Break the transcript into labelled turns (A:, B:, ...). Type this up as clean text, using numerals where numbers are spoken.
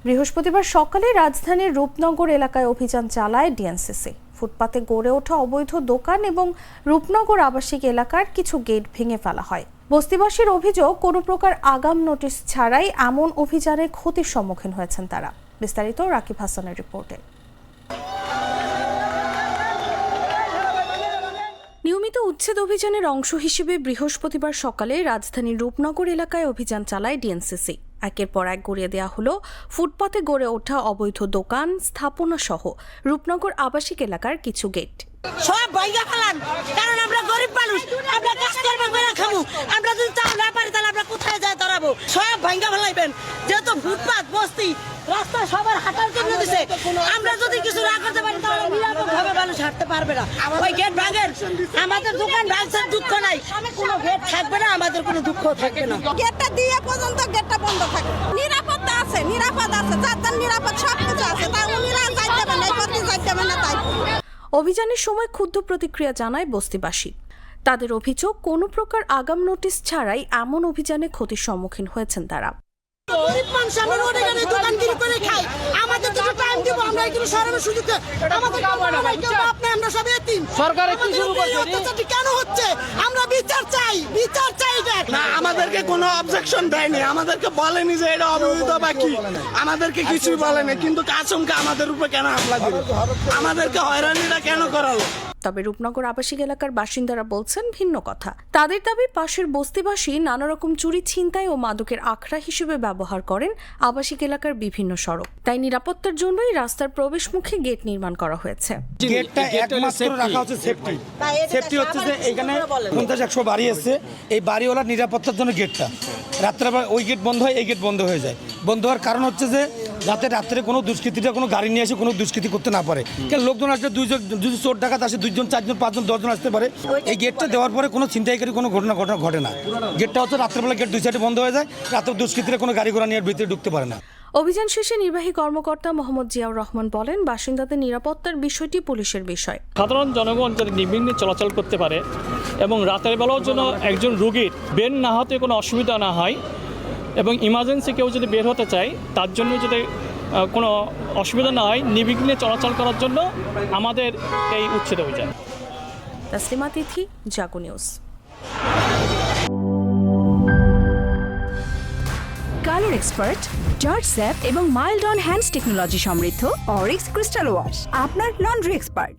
A: বৃহস্পতিবার সকালে রাজধানীর রূপনগর এলাকায় অভিযান চালায় ডিএনসিসি। ফুটপাতে গড়ে ওঠা অবৈধ দোকান এবং রূপনগর আবাসিক এলাকার কিছু গেট ভেঙে ফেলা হয়। বস্তিবাসীর অভিযোগ, কোনো প্রকার আগাম নোটিশ ছাড়াই এমন অভিযানে ক্ষতির সম্মুখীন হয়েছেন তারা। বিস্তারিত রাকিব হাসানের রিপোর্টে। নিয়মিত উচ্ছেদ অভিযানের অংশ হিসেবে বৃহস্পতিবার সকালে রাজধানীর রূপনগর এলাকায় অভিযান চালায় ডিএনসিসি। একের পর এক গড়িয়ে দেওয়া হলো ফুটপাতে গড়ে ওঠা অবৈধ দোকান, স্থাপনা সহ রূপনগর আবাসিক এলাকার কিছু গেট।
B: সব ভাইয়া ফেলান, কারণ আমরা গরিব মানুষ, আমরা কাজ করবো করে খাবো। আমরা যদি চাল না পারি তাহলে আমরা কোথায় যাই দাঁড়াবো? সব ভাঙ্গা ফেলাইবেন, যেহেতু ফুটপাত বস্তি রাস্তা সবার হাঁটার জন্য দিছে। আমরা যদি কিছু না করতে পারি তাহলে নিরাপদভাবে মানুষ হাঁটতে পারবে না। ওই গেট ভাঙেন, আমাদের দোকান ভাঙছেন, দুঃখ নাই। কোনো গেট থাকবে না, আমাদের কোনো দুঃখ থাকবে না।
C: গেটটা দিয়ে পর্যন্ত গেটটা বন্ধ থাকে। নিরাপত্তা আছে, নিরাপদ আছে, যার নিরাপদ সব কিছু আছে, তাই উনিরা যাইতে পারে না, যাইতে পারে না। তাই
A: অভিযানের সময় ক্ষুব্ধ প্রতিক্রিয়া জানায় বস্তিবাসী। তাদের অভিযোগ, কোনো প্রকার আগাম নোটিশ ছাড়াই এমন অভিযানে ক্ষতির সম্মুখীন হয়েছেন তারা।
B: গরিব মানুষ আমরা রোডে গেলে দোকানগিরি করে খাই, আমাদের তো টাইম দিব, আমরা এগুলো সরানোর সুযোগ আমাদের আমরা সব এতিম। সরকার কি শুরু করছে? কেন হচ্ছে? আমরা বিচার চাই, বিচার চাই।
D: না, আমাদেরকে কোনো অবজেকশন দেয়নি, আমাদেরকে বলেনি যে এটা অবৈধ বা কি, আমাদেরকে কিছুই বলেনি। কিন্তু আচমকা আমাদের উপরে কেন হামলা দিল, আমাদেরকে হয়রানিটা কেন করালো?
A: তবে রূপনগর আবাসিক এলাকার বাসিন্দারা বলছেন ভিন্ন কথা। তাদের দাবি, পাশের বস্তিবাসী নানা রকম চুরি, ছিনতাই ও মাদকের আখড়া হিসেবে ব্যবহার করেন আবাসিক এলাকার বিভিন্ন সড়ক। তাই নিরাপত্তার জন্যই রাস্তার প্রবেশ মুখে গেট নির্মাণ করা হয়েছে।
E: গেটটা একমাত্র রাখা হচ্ছে সেফটি। সেফটি হচ্ছে যে এখানে 50-100 বাড়ি আছে, এই বাড়িওয়ালার নিরাপত্তার জন্য গেটটা। রাত্রেবেলা ওই গেট বন্ধ হয়, এই গেট বন্ধ হয়ে যায়। বন্ধ হওয়ার কারণ হচ্ছে যে যাতে রাত্রে কোনো দুষ্কৃতীরা কোনো গাড়ি নিয়ে এসে কোনো দুষ্কৃতি করতে না পারে। কারণ লোকজন আসলে দুজন চোর ডাকাত আসে, 2জন 4জন 5জন 10জন আসতে পারে। এই গেটটা দেওয়ার পরে কোনো ছিনতাইকারী কোনো ঘটনা ঘটে না। গেটটা হচ্ছে রাত্রেবেলা গেট দুই সাইডে বন্ধ হয়ে যায়, রাত্রে দুষ্কৃতীরা কোনো গাড়ি ঘোড়া নিয়ে ভিতরে ঢুকতে পারে না।
A: অভিযান শেষে নির্বাহী কর্মকর্তা মোহাম্মদ জিয়াউর রহমান বলেন, বাসিন্দাদের নিরাপত্তার বিষয়টি পুলিশের বিষয়।
F: সাধারণ জনগণ যাতে নির্বিঘ্নে চলাচল করতে পারে এবং রাতের বেলাও যেন একজন রোগীর বের না হতে কোনো অসুবিধা না হয় এবং ইমার্জেন্সি কেউ যদি বের হতে চায় তার জন্য যদি কোনো অসুবিধা না হয়, নির্বিঘ্নে চলাচল করার জন্য আমাদের এই উচ্ছেদ অভিযান।
A: Taslima Tithi, Jago News.
G: Colour expert, জর্জ স্যাপ এবং মাইল্ড অন হ্যান্ডস টেকনোলজি সমৃদ্ধ অরিক্স ক্রিস্টাল ওয়াশ আপনার লন্ড্রি এক্সপার্ট।